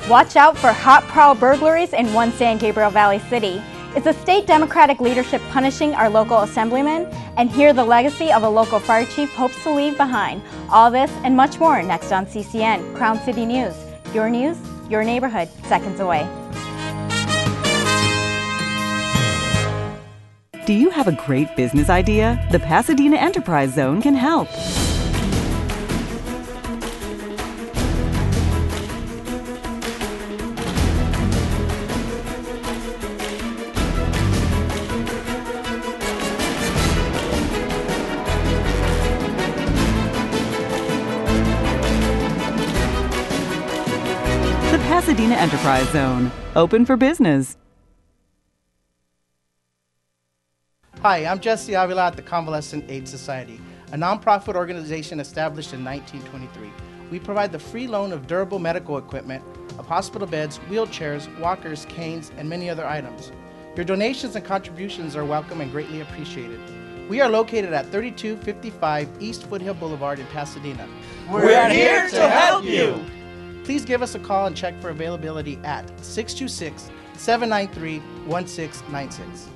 Watch out for hot prowl burglaries in one San Gabriel Valley city. Is the state Democratic leadership punishing our local assemblyman? And hear the legacy of a local fire chief hopes to leave behind. All this and much more next on CCN, Crown City News. Your news, your neighborhood, seconds away. Do you have a great business idea? The Pasadena Enterprise Zone can help. The Pasadena Enterprise Zone, open for business. Hi, I'm Jesse Avila at the Convalescent Aid Society, a nonprofit organization established in 1923. We provide the free loan of durable medical equipment, of hospital beds, wheelchairs, walkers, canes, and many other items. Your donations and contributions are welcome and greatly appreciated. We are located at 3255 East Foothill Boulevard in Pasadena. We're here to help you! Please give us a call and check for availability at 626-793-1696.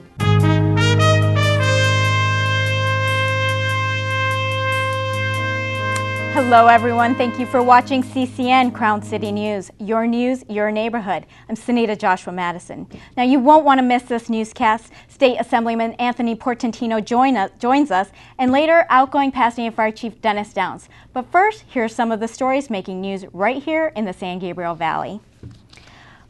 Hello everyone, thank you for watching CCN Crown City News, your neighborhood. I'm Sehnita Joshua Mattison. Now you won't want to miss this newscast. State Assemblyman Anthony Portantino joins us, and later outgoing Pasadena Fire Chief Dennis Downs. But first, here are some of the stories making news right here in the San Gabriel Valley.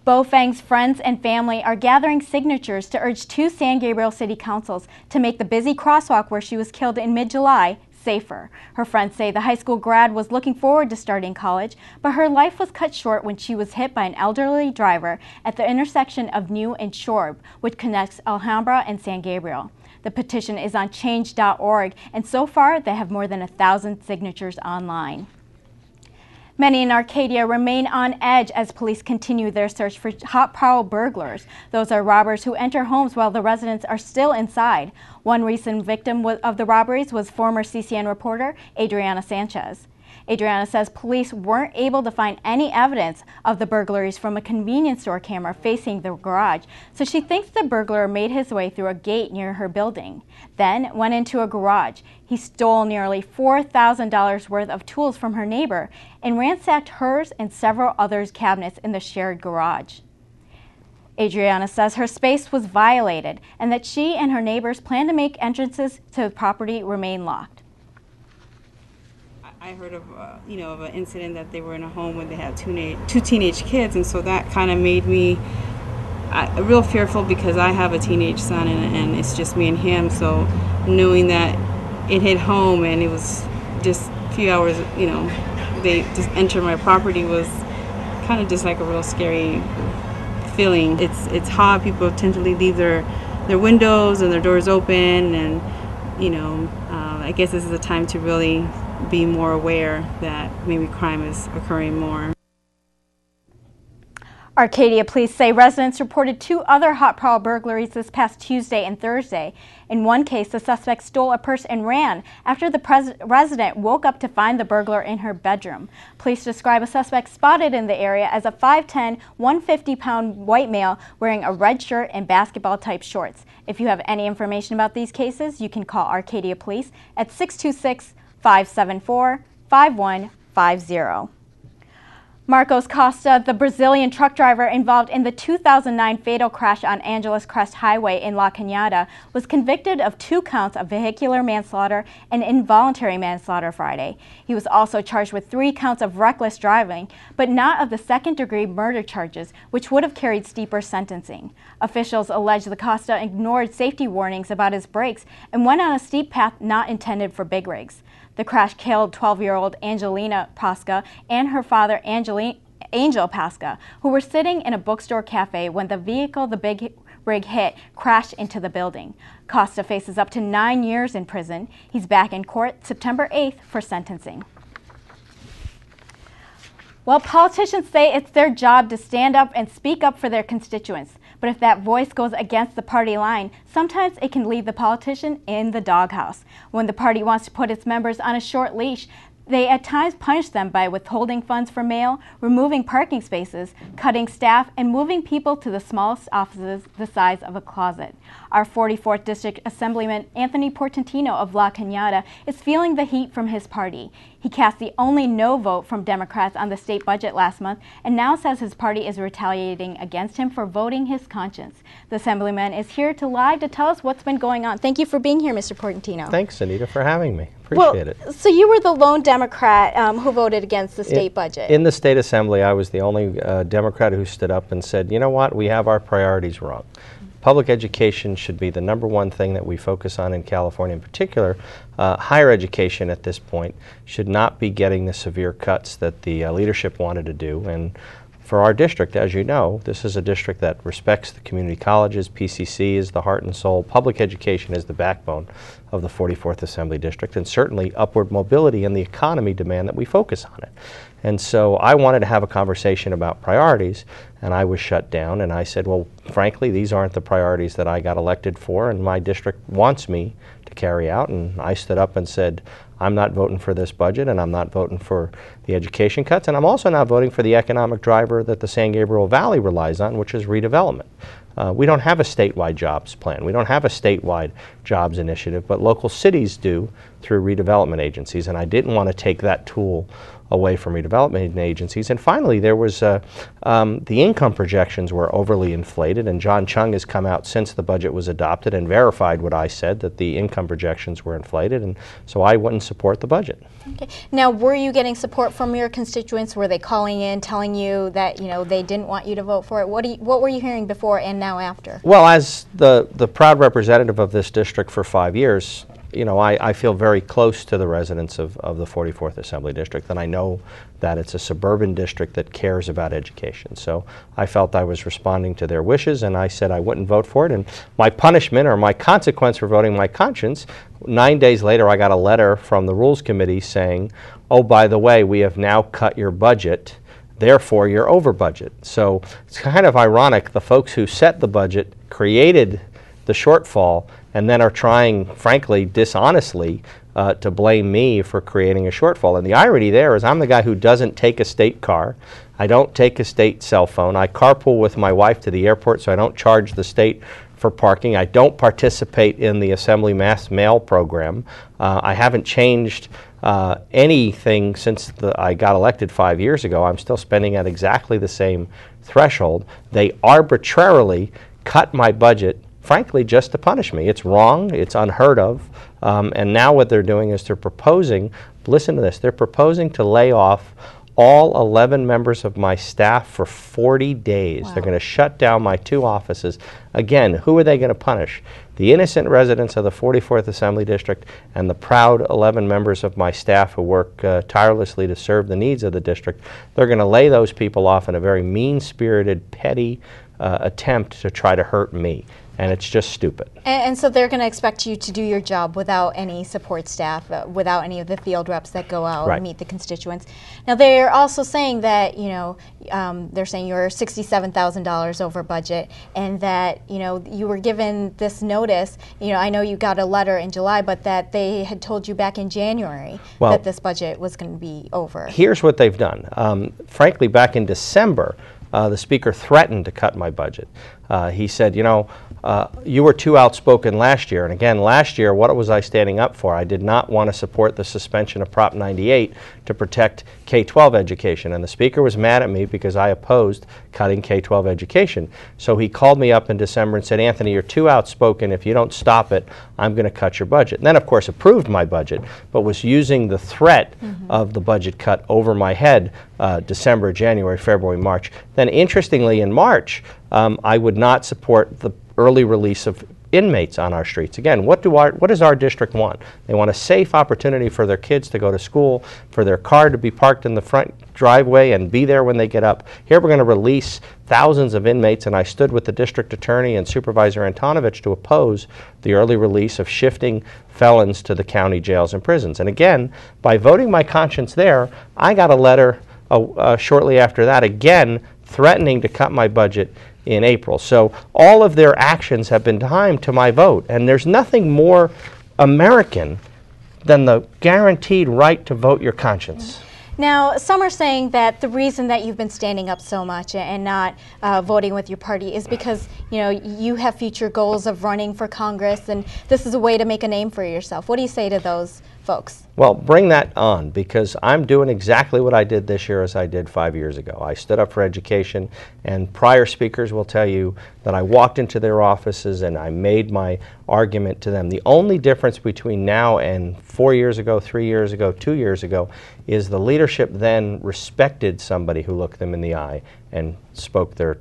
Bo Fang's friends and family are gathering signatures to urge two San Gabriel City Councils to make the busy crosswalk where she was killed in mid-July safer. Her friends say the high school grad was looking forward to starting college, but her life was cut short when she was hit by an elderly driver at the intersection of New and Shorb, which connects Alhambra and San Gabriel. The petition is on change.org, and so far they have more than 1,000 signatures online. Many in Arcadia remain on edge as police continue their search for hot prowl burglars. Those are robbers who enter homes while the residents are still inside. One recent victim of the robberies was former CCN reporter Adriana Sanchez. Adriana says police weren't able to find any evidence of the burglaries from a convenience store camera facing the garage, so she thinks the burglar made his way through a gate near her building, then went into a garage. He stole nearly $4,000 worth of tools from her neighbor and ransacked hers and several others' cabinets in the shared garage. Adriana says her space was violated and that she and her neighbors plan to make entrances to the property remain locked. I heard of, of an incident that they were in a home when they had two teenage kids, and so that kind of made me real fearful because I have a teenage son and it's just me and him. So knowing that it hit home and it was just a few hours, they just entered my property was kind of just like a real scary feeling. It's hot. People tend to leave their windows and their doors open, and I guess this is a time to really be more aware that maybe crime is occurring more. Arcadia police say residents reported two other hot prowl burglaries this past Tuesday and Thursday. In one case, the suspect stole a purse and ran after the resident woke up to find the burglar in her bedroom. Police describe a suspect spotted in the area as a 5'10", 150-pound white male wearing a red shirt and basketball-type shorts. If you have any information about these cases, you can call Arcadia Police at 626-574-5150. Marcos Costa, the Brazilian truck driver involved in the 2009 fatal crash on Angeles Crest Highway in La Cañada, was convicted of 2 counts of vehicular manslaughter and involuntary manslaughter Friday. He was also charged with 3 counts of reckless driving, but not of the second-degree murder charges, which would have carried steeper sentencing. Officials allege the Costa ignored safety warnings about his brakes and went on a steep path not intended for big rigs. The crash killed 12-year-old Angelina Pasca and her father Angel Pasca, who were sitting in a bookstore cafe when the vehicle the big rig hit crashed into the building. Costa faces up to 9 years in prison. He's back in court September 8th for sentencing. Well, politicians say it's their job to stand up and speak up for their constituents. But if that voice goes against the party line, sometimes it can leave the politician in the doghouse. When the party wants to put its members on a short leash, They at times punish them by withholding funds for mail, removing parking spaces, cutting staff, and moving people to the smallest offices the size of a closet. Our 44th District Assemblyman Anthony Portantino of La Cañada is feeling the heat from his party. He cast the only no vote from Democrats on the state budget last month and now says his party is retaliating against him for voting his conscience. The Assemblyman is here live to tell us what's been going on. Thank you for being here, Mr. Portantino. Thanks, Sehnita, for having me. Appreciate it. So you were the lone Democrat who voted against the state budget. In the state assembly, I was the only Democrat who stood up and said, you know what, we have our priorities wrong. Public education should be the #1 thing that we focus on in California in particular. Higher education at this point should not be getting the severe cuts that the leadership wanted to do. And for our district, as you know, this is a district that respects the community colleges. PCC is the heart and soul. Public education is the backbone of the 44th Assembly District, and certainly upward mobility and the economy demand that we focus on it. And so I wanted to have a conversation about priorities, and I was shut down, and I said, well, frankly, these aren't the priorities that I got elected for, and my district wants me to carry out. And I stood up and said, I'm not voting for this budget, and I'm not voting for the education cuts, and I'm also not voting for the economic driver that the San Gabriel Valley relies on, which is redevelopment. We don't have a statewide jobs plan. We don't have a statewide jobs initiative, but local cities do through redevelopment agencies, and I didn't want to take that tool away from redevelopment agencies. And finally, there was the income projections were overly inflated, and John Chung has come out since the budget was adopted and verified what I said, that the income projections were inflated, and so I wouldn't support the budget. Okay. Now, were you getting support from your constituents? Were they calling in, telling you that they didn't want you to vote for it? What were you hearing before and now after? Well, as the proud representative of this district for 5 years, I feel very close to the residents of the 44th Assembly District, and I know that it's a suburban district that cares about education. So I felt I was responding to their wishes, and I said I wouldn't vote for it. And my punishment, or my consequence for voting my conscience, 9 days later I got a letter from the Rules Committee saying, oh, by the way, we have now cut your budget, therefore you're over budget. So it's kind of ironic, the folks who set the budget created the shortfall and then are trying, frankly, dishonestly, to blame me for creating a shortfall. And the irony there is I'm the guy who doesn't take a state car. I don't take a state cell phone. I carpool with my wife to the airport, so I don't charge the state for parking. I don't participate in the Assembly Mass Mail program. I haven't changed anything since I got elected 5 years ago. I'm still spending at exactly the same threshold. They arbitrarily cut my budget, frankly, just to punish me. It's wrong, it's unheard of, and now what they're doing is they're proposing, listen to this, they're proposing to lay off all 11 members of my staff for 40 days. Wow. They're going to shut down my 2 offices. Again, who are they going to punish? The innocent residents of the 44th Assembly District and the proud 11 members of my staff who work tirelessly to serve the needs of the district. They're going to lay those people off in a very mean-spirited, petty attempt to try to hurt me. And it's just stupid. And so they're going to expect you to do your job without any support staff, without any of the field reps that go out and meet the constituents. Now, they're also saying that, they're saying you're $67,000 over budget, and that, you were given this notice. I know you got a letter in July, but that they had told you back in January that this budget was going to be over. Here's what they've done. Frankly, back in December, the Speaker threatened to cut my budget. He said, you were too outspoken last year. And again, last year, what was I standing up for? I did not want to support the suspension of Prop 98 to protect K-12 education. And the Speaker was mad at me because I opposed cutting K-12 education. So he called me up in December and said, Anthony, you're too outspoken. If you don't stop it, I'm going to cut your budget. And then, of course, approved my budget, but was using the threat of the budget cut over my head December, January, February, March. Then, interestingly, in March, I would not support the early release of inmates on our streets. Again, what does our district want? They want a safe opportunity for their kids to go to school, for their car to be parked in the front driveway and be there when they get up. Here we're going to release thousands of inmates, and I stood with the district attorney and Supervisor Antonovich to oppose the early release of shifting felons to the county jails and prisons. And again, by voting my conscience there, I got a letter shortly after that, again, threatening to cut my budget in April. So all of their actions have been timed to my vote, and there's nothing more American than the guaranteed right to vote your conscience. Now, some are saying that the reason that you've been standing up so much and not voting with your party is because, you know, you have future goals of running for Congress, and this is a way to make a name for yourself. What do you say to those folks? Well, bring that on, because I'm doing exactly what I did this year as I did 5 years ago. I stood up for education, and prior speakers will tell you that I walked into their offices and I made my argument to them. The only difference between now and 4 years ago, 3 years ago, 2 years ago is the leadership then respected somebody who looked them in the eye and spoke their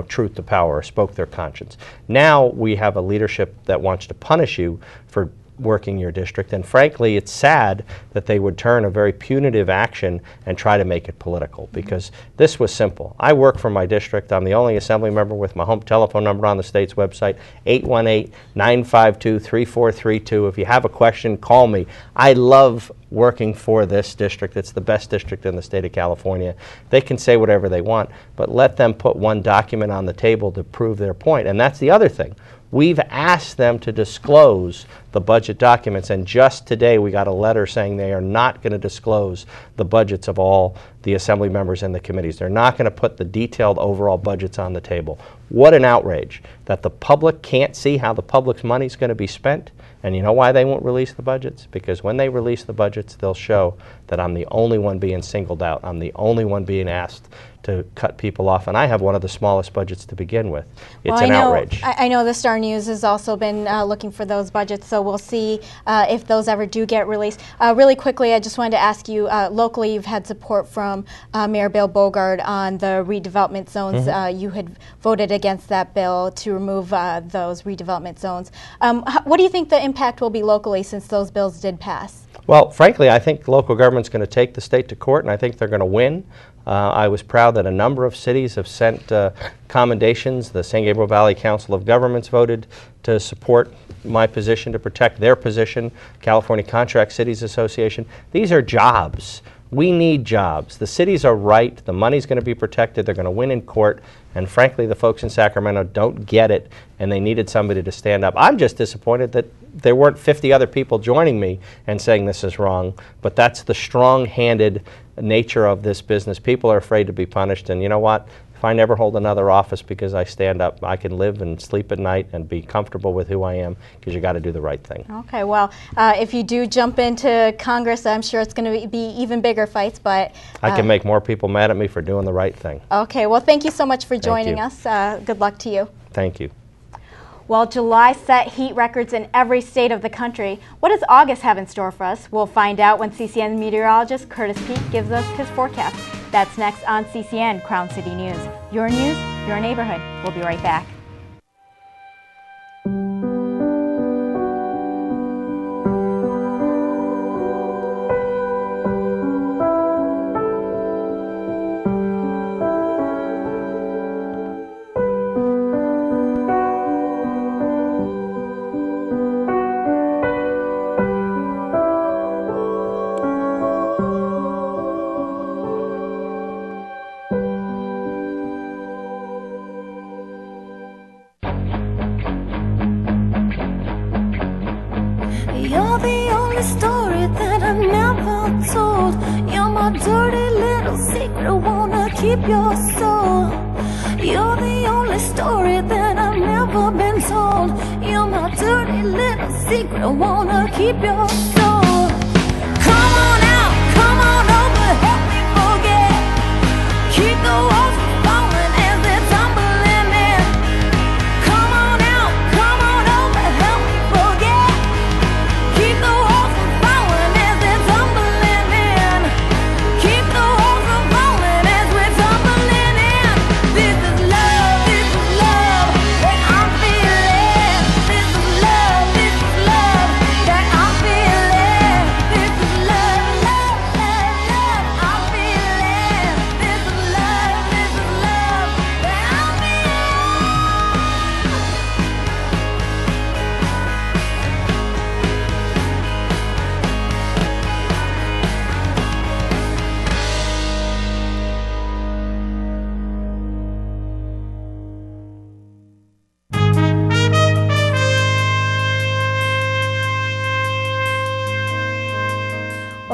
truth to power, or spoke their conscience. Now we have a leadership that wants to punish you for working your district, and frankly it's sad that they would turn a very punitive action and try to make it political, because this was simple. I work for my district. I'm the only assembly member with my home telephone number on the state's website, 818-952-3432. If you have a question, call me. I love working for this district. It's the best district in the state of California. They can say whatever they want, but let them put one document on the table to prove their point. And that's the other thing. We've asked them to disclose the budget documents, and just today we got a letter saying they are not going to disclose the budgets of all the assembly members and the committees. They're not going to put the detailed overall budgets on the table. What an outrage that the public can't see how the public's money is going to be spent. And you know why they won't release the budgets? Because when they release the budgets, they'll show that I'm the only one being singled out. I'm the only one being asked to cut people off, and I have one of the smallest budgets to begin with. It's an outrage. I know the Star News has also been looking for those budgets, so we'll see if those ever do get released. Really quickly, I just wanted to ask you, locally you've had support from Mayor Bill Bogard on the redevelopment zones. You had voted against that bill to remove those redevelopment zones. What do you think the impact will be locally, since those bills did pass? Well, frankly, I think local government's going to take the state to court, and I think they're going to win. I was proud that a number of cities have sent commendations. The San Gabriel Valley Council of Governments voted to support my position, to protect their position. California Contract Cities Association. These are jobs. We need jobs. The cities are right. The money's going to be protected. They're going to win in court. And frankly, the folks in Sacramento don't get it, and they needed somebody to stand up. I'm just disappointed that there weren't 50 other people joining me and saying this is wrong, but that's the strong-handed nature of this business. People are afraid to be punished, and you know what? If I never hold another office because I stand up, I can live and sleep at night and be comfortable with who I am, because you got to do the right thing. Okay, well, if you do jump into Congress, I'm sure it's going to be even bigger fights, but I can make more people mad at me for doing the right thing. Okay, well, thank you so much for joining us. Good luck to you. Thank you. Well, July set heat records in every state of the country. What does August have in store for us? We'll find out when CCN meteorologist Curtis Peek gives us his forecast. That's next on CCN Crown City News. Your news, your neighborhood. We'll be right back. You're the only story that I've never told. You're my dirty little secret, wanna keep your soul. You're the only story that I've never been told. You're my dirty little secret, wanna keep your soul. Come on out, come on over, help me forget. Keep the walls from falling as they're tumbling in. Come on out, come on over, help me forget. Keep the walls from falling as they're tumbling in. Keep the walls from falling as we're tumbling in. This is love that I'm feeling. This is love that I'm feeling.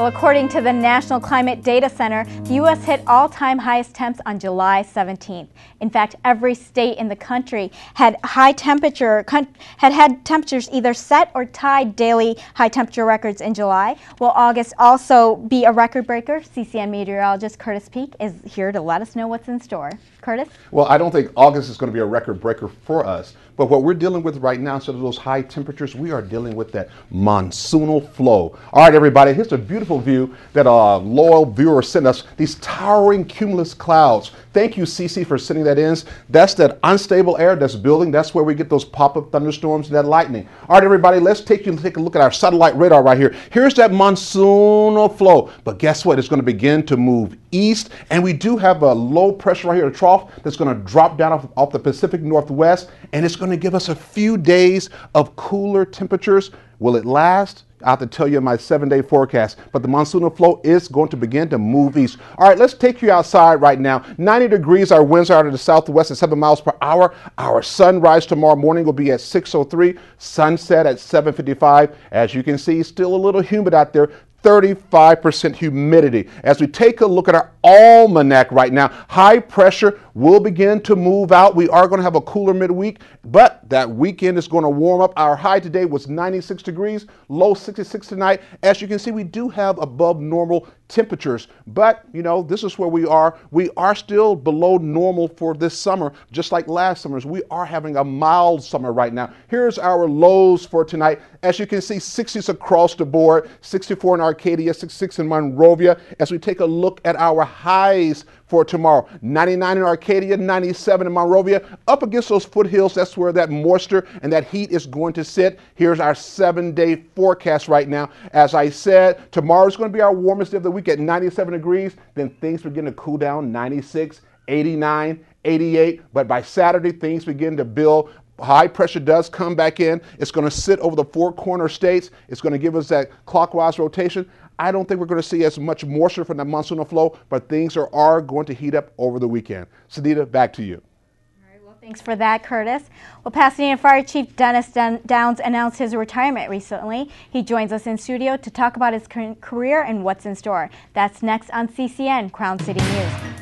Well, according to the National Climate Data Center, the U.S. hit all-time highest temps on July 17th. In fact, every state in the country had had temperatures either set or tied daily high temperature records in July. Will August also be a record breaker? CCN meteorologist Curtis Peek is here to let us know what's in store. Curtis? Well, I don't think August is going to be a record breaker for us. But what we're dealing with right now, instead of those high temperatures, we are dealing with that monsoonal flow. All right, everybody, here's a beautiful view that a loyal viewer sent us. These towering cumulus clouds. Thank you, CC, for sending that in. That's that unstable air that's building. That's where we get those pop-up thunderstorms and that lightning. All right, everybody, let's take a look at our satellite radar right here. Here's that monsoonal flow. But guess what? It's going to begin to move east. And we do have a low pressure right here, a trough, that's going to drop down off the Pacific Northwest. And it's going to give us a few days of cooler temperatures. Will it last? I have to tell you in my 7-day forecast, but the monsoonal flow is going to begin to move east. All right, let's take you outside right now. 90 degrees, our winds are out of the southwest at 7 miles per hour. Our sunrise tomorrow morning will be at 6:03, sunset at 7:55. As you can see, still a little humid out there. 35% humidity. As we take a look at our almanac right now, high pressure will begin to move out. We are going to have a cooler midweek, but that weekend is going to warm up. Our high today was 96 degrees, low 66 tonight. As you can see, we do have above normal temperatures, but you know, this is where we are. We are still below normal for this summer, just like last summer's. We are having a mild summer right now. Here's our lows for tonight. As you can see, 60s across the board, 64 in Arcadia, 66 in Monrovia. As we take a look at our highs for tomorrow, 99 in Arcadia, 97 in Monrovia. Up against those foothills, that's where that moisture and that heat is going to sit. Here's our 7-day forecast right now. As I said, tomorrow's going to be our warmest day of the week at 97 degrees. Then things begin to cool down, 96, 89, 88. But by Saturday, things begin to build. High pressure does come back in. It's going to sit over the four corner states. It's going to give us that clockwise rotation. I don't think we're going to see as much moisture from the monsoonal flow, but things are going to heat up over the weekend. Sehnita, back to you. All right, well, thanks for that, Curtis. Well, Pasadena Fire Chief Dennis Downs announced his retirement recently. He joins us in studio to talk about his career and what's in store. That's next on CCN Crown City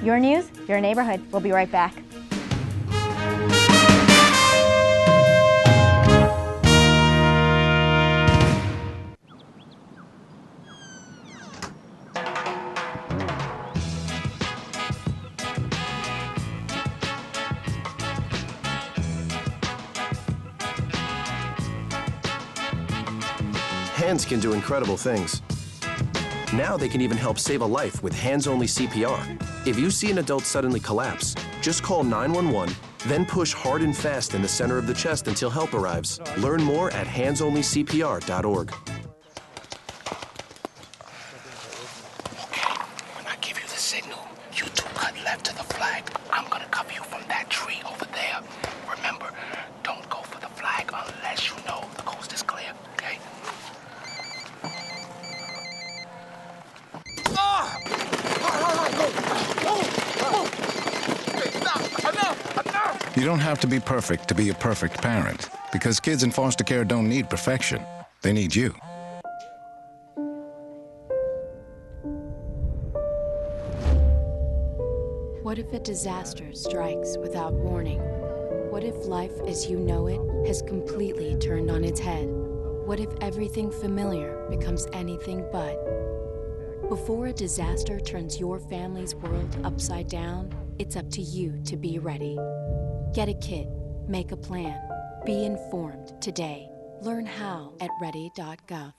News, your neighborhood. We'll be right back. Hands can do incredible things. Now they can even help save a life with hands-only CPR. If you see an adult suddenly collapse, just call 911, then push hard and fast in the center of the chest until help arrives. Learn more at handsonlycpr.org. Okay, when I give you the signal, you two cut left to the flag. I'm gonna cover you from that tree over there. Remember, don't go for the flag unless you know the coast is clear, okay? You don't have to be perfect to be a perfect parent, because kids in foster care don't need perfection. They need you. What if a disaster strikes without warning? What if life as you know it has completely turned on its head? What if everything familiar becomes anything but? Before a disaster turns your family's world upside down, it's up to you to be ready. Get a kit, make a plan, be informed today. Learn how at ready.gov.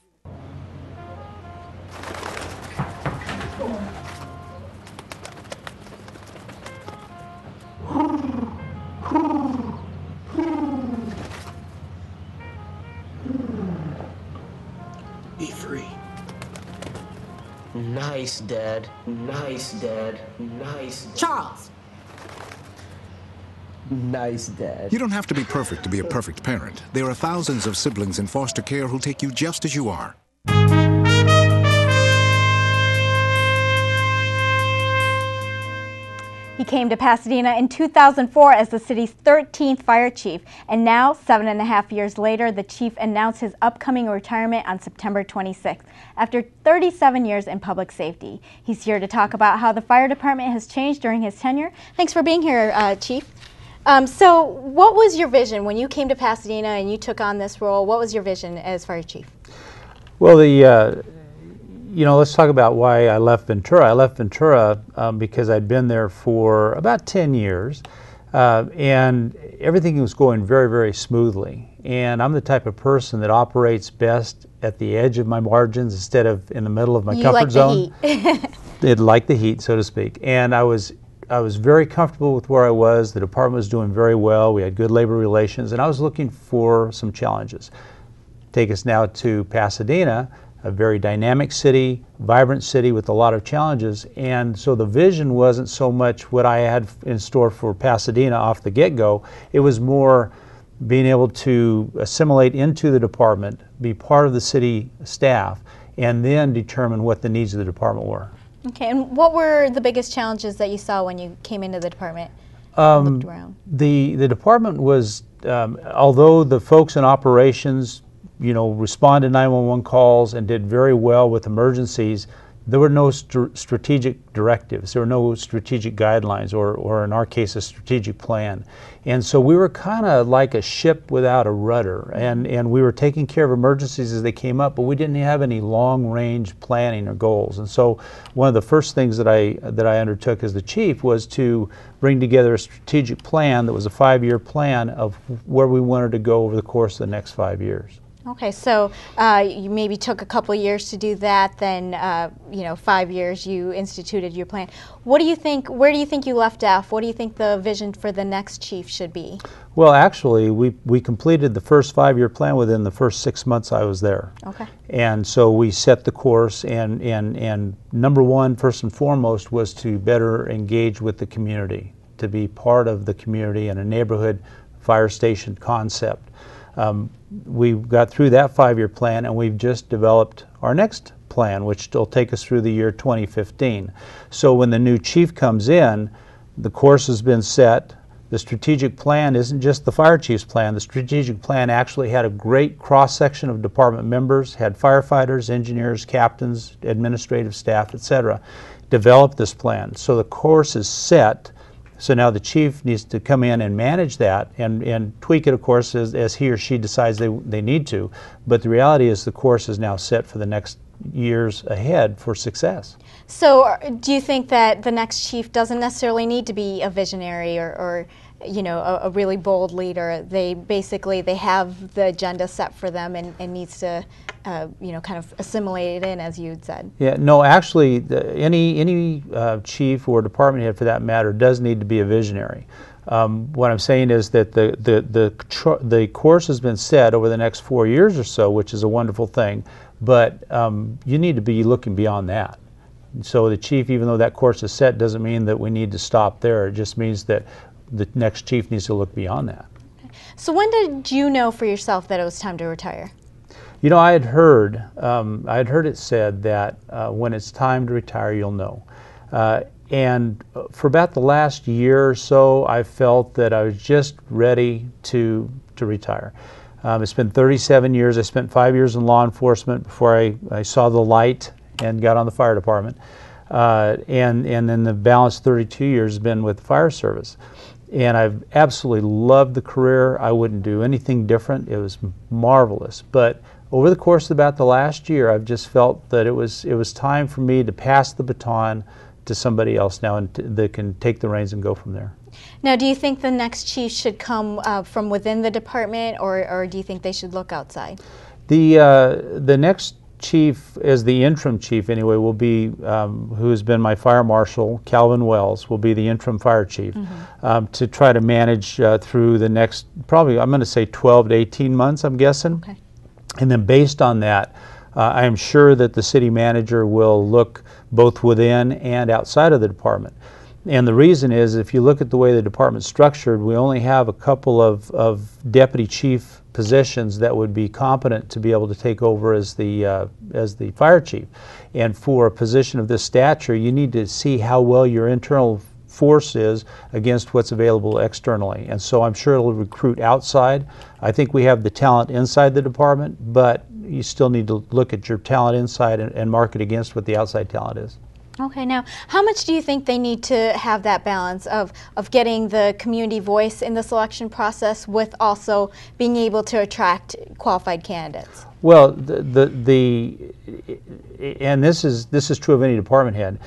Be free. Nice, Dad. Nice, Dad. Nice, Dad. Charles! Nice, Dad. You don't have to be perfect to be a perfect parent. There are thousands of siblings in foster care who'll take you just as you are. He came to Pasadena in 2004 as the city's 13th fire chief, and now, 7.5 years later, the chief announced his upcoming retirement on September 26th, after 37 years in public safety. He's here to talk about how the fire department has changed during his tenure. Thanks for being here, Chief. So what was your vision when you came to Pasadena and you took on this role? What was your vision as fire chief? Well, let's talk about why I left Ventura. I left Ventura because I'd been there for about 10 years, and everything was going very, very smoothly. And I'm the type of person that operates best at the edge of my margins instead of in the middle of my comfort zone. It like the heat, so to speak. And I was very comfortable with where I was. The department was doing very well. We had good labor relations, and I was looking for some challenges. Take us now to Pasadena, a very dynamic city, vibrant city with a lot of challenges. And so the vision wasn't so much what I had in store for Pasadena off the get-go. It was more being able to assimilate into the department, be part of the city staff, and then determine what the needs of the department were. Okay, and what were the biggest challenges that you saw when you came into the department and looked around? The department was, although the folks in operations responded to 911 calls and did very well with emergencies, there were no strategic directives. There were no strategic guidelines or in our case, a strategic plan. And so we were kind of like a ship without a rudder, and we were taking care of emergencies as they came up, but we didn't have any long-range planning or goals. And so one of the first things that I undertook as the chief was to bring together a strategic plan that was a 5-year plan of where we wanted to go over the course of the next 5 years. Okay, so you maybe took a couple of years to do that, then 5 years you instituted your plan. What do you think, where do you think you left off? What do you think the vision for the next chief should be? Well, actually, we completed the first 5-year plan within the first 6 months I was there. Okay. And so we set the course, and number one, first and foremost, was to better engage with the community, to be part of the community and a neighborhood fire station concept. We got through that 5-year plan, and we've just developed our next plan, which will take us through the year 2015. So when the new chief comes in, the course has been set. The strategic plan isn't just the fire chief's plan. The strategic plan actually had a great cross-section of department members, had firefighters, engineers, captains, administrative staff, etc. develop this plan. So the course is set. So now the chief needs to come in and manage that and tweak it, of course, as he or she decides they need to. But the reality is the course is now set for the next years ahead for success. So do you think that the next chief doesn't necessarily need to be a visionary or a really bold leader? They have the agenda set for them and needs to kind of assimilate it in, as you said. Yeah, no, actually, any chief or department head, for that matter, does need to be a visionary. What I'm saying is that the course has been set over the next 4 years or so, which is a wonderful thing, but you need to be looking beyond that. So the chief, even though that course is set, doesn't mean that we need to stop there. It just means that the next chief needs to look beyond that. So when did you know for yourself that it was time to retire? I had heard it said that when it's time to retire, you'll know. And for about the last year or so, I felt that I was just ready to retire. It's been 37 years. I spent 5 years in law enforcement before I saw the light and got on the fire department. And then the balance 32 years has been with the fire service. And I've absolutely loved the career. I wouldn't do anything different. It was marvelous. But over the course of about the last year, I've just felt that it was time for me to pass the baton to somebody else now that can take the reins and go from there. Now, do you think the next chief should come from within the department, or do you think they should look outside? The next chief, as the interim chief anyway, will be, who's been my fire marshal, Calvin Wells, will be the interim fire chief, to try to manage through the next, probably, I'm going to say 12 to 18 months, I'm guessing. Okay. And then based on that, I am sure that the city manager will look both within and outside of the department. And the reason is, if you look at the way the department's structured, we only have a couple of deputy chief positions that would be competent to be able to take over as the fire chief. And for a position of this stature, you need to see how well your internal force is against what's available externally. And so I'm sure it'll recruit outside. I think we have the talent inside the department, but you still need to look at your talent inside and market against what the outside talent is. Okay, now how much do you think they need to have that balance of getting the community voice in the selection process with also being able to attract qualified candidates? Well, and this is true of any department head,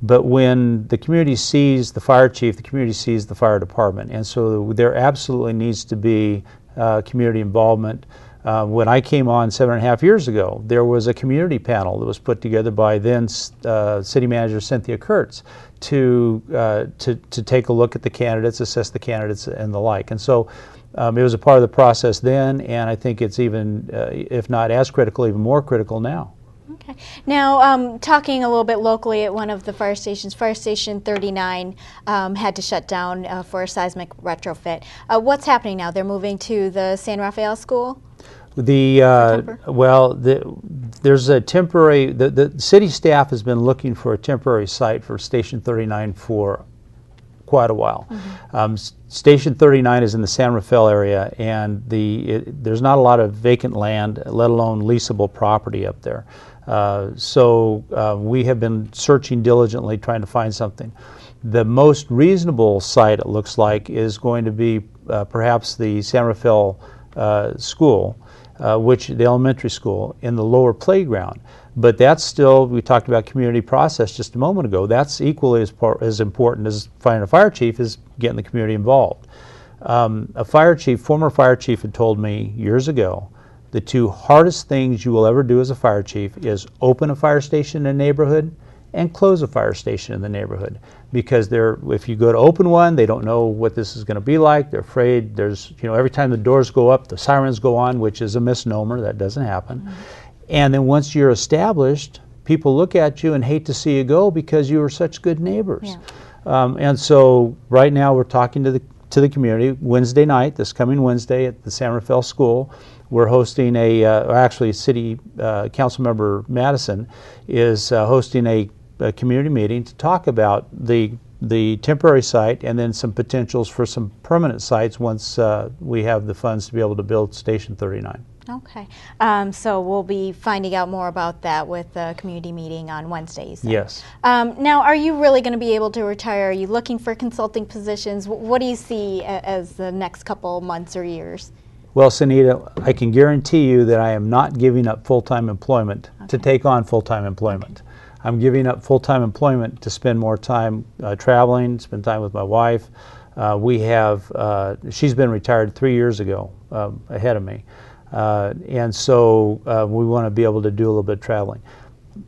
but when the community sees the fire chief, the community sees the fire department, and so there absolutely needs to be community involvement. When I came on 7.5 years ago, there was a community panel that was put together by then City Manager Cynthia Kurtz to take a look at the candidates, assess the candidates, and the like. And so it was a part of the process then, and I think it's even, if not as critical, even more critical now. Okay. Now, talking a little bit locally at one of the fire stations, Fire Station 39 had to shut down for a seismic retrofit. What's happening now? They're moving to the San Rafael School? There's a temporary, the city staff has been looking for a temporary site for Station 39 for quite a while. Mm-hmm. Station 39 is in the San Rafael area, and there's not a lot of vacant land, let alone leasable property up there. So we have been searching diligently trying to find something. The most reasonable site, it looks like, is going to be perhaps the San Rafael school, the elementary school, in the lower playground. But that's still, we talked about community process just a moment ago, that's equally as important as finding a fire chief, is getting the community involved. A fire chief, former fire chief, had told me years ago, the two hardest things you will ever do as a fire chief is open a fire station in a neighborhood and close a fire station in the neighborhood. Because if you go to open one, they don't know what this is going to be like. They're afraid. Every time the doors go up, the sirens go on, which is a misnomer. That doesn't happen. Mm-hmm. And then once you're established, people look at you and hate to see you go because you were such good neighbors. Yeah. And so right now we're talking to the community. Wednesday night, this coming Wednesday at the San Rafael School, we're hosting actually City Council Member Mattison is hosting a community meeting to talk about the temporary site and then some potentials for some permanent sites once we have the funds to be able to build Station 39. Okay, so we'll be finding out more about that with the community meeting on Wednesdays. Yes. Now, are you really going to be able to retire? Are you looking for consulting positions? What do you see as the next couple months or years? Well, Sehnita, I can guarantee you that I am not giving up full-time employment to take on full-time employment. Okay. I'm giving up full-time employment to spend more time traveling, spend time with my wife. She's been retired 3 years ago, ahead of me. And so we want to be able to do a little bit of traveling.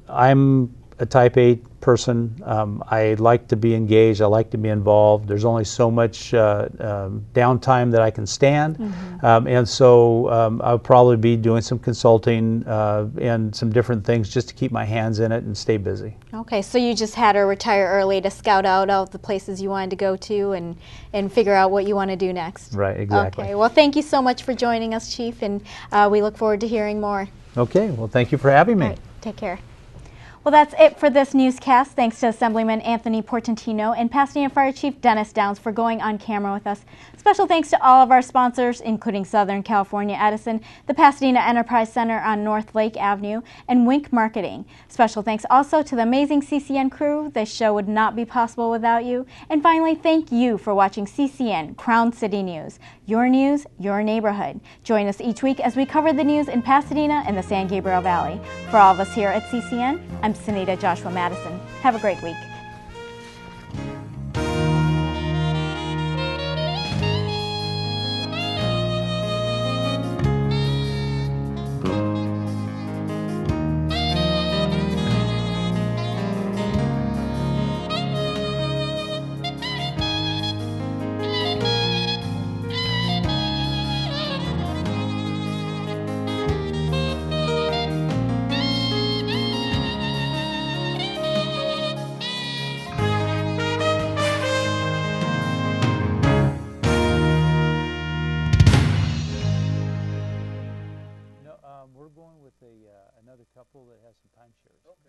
I'm a type A person. I like to be engaged. I like to be involved. There's only so much downtime that I can stand. Mm-hmm. And so I'll probably be doing some consulting and some different things just to keep my hands in it and stay busy. Okay, so you just had to retire early to scout out all the places you wanted to go to and figure out what you want to do next. Right, exactly. Okay, well, thank you so much for joining us, Chief, and we look forward to hearing more. Okay, well, thank you for having me. All right, take care. Well, that's it for this newscast. Thanks to Assemblyman Anthony Portantino and Pasadena Fire Chief Dennis Downs for going on camera with us. Special thanks to all of our sponsors, including Southern California Edison, the Pasadena Enterprise Center on North Lake Avenue, and Wink Marketing. Special thanks also to the amazing CCN crew. This show would not be possible without you. And finally, thank you for watching CCN Crown City News. Your news, your neighborhood. Join us each week as we cover the news in Pasadena and the San Gabriel Valley. For all of us here at CCN, I'm Sehnita Joshua Mattison. Have a great week. We're going with another couple that has some timeshares.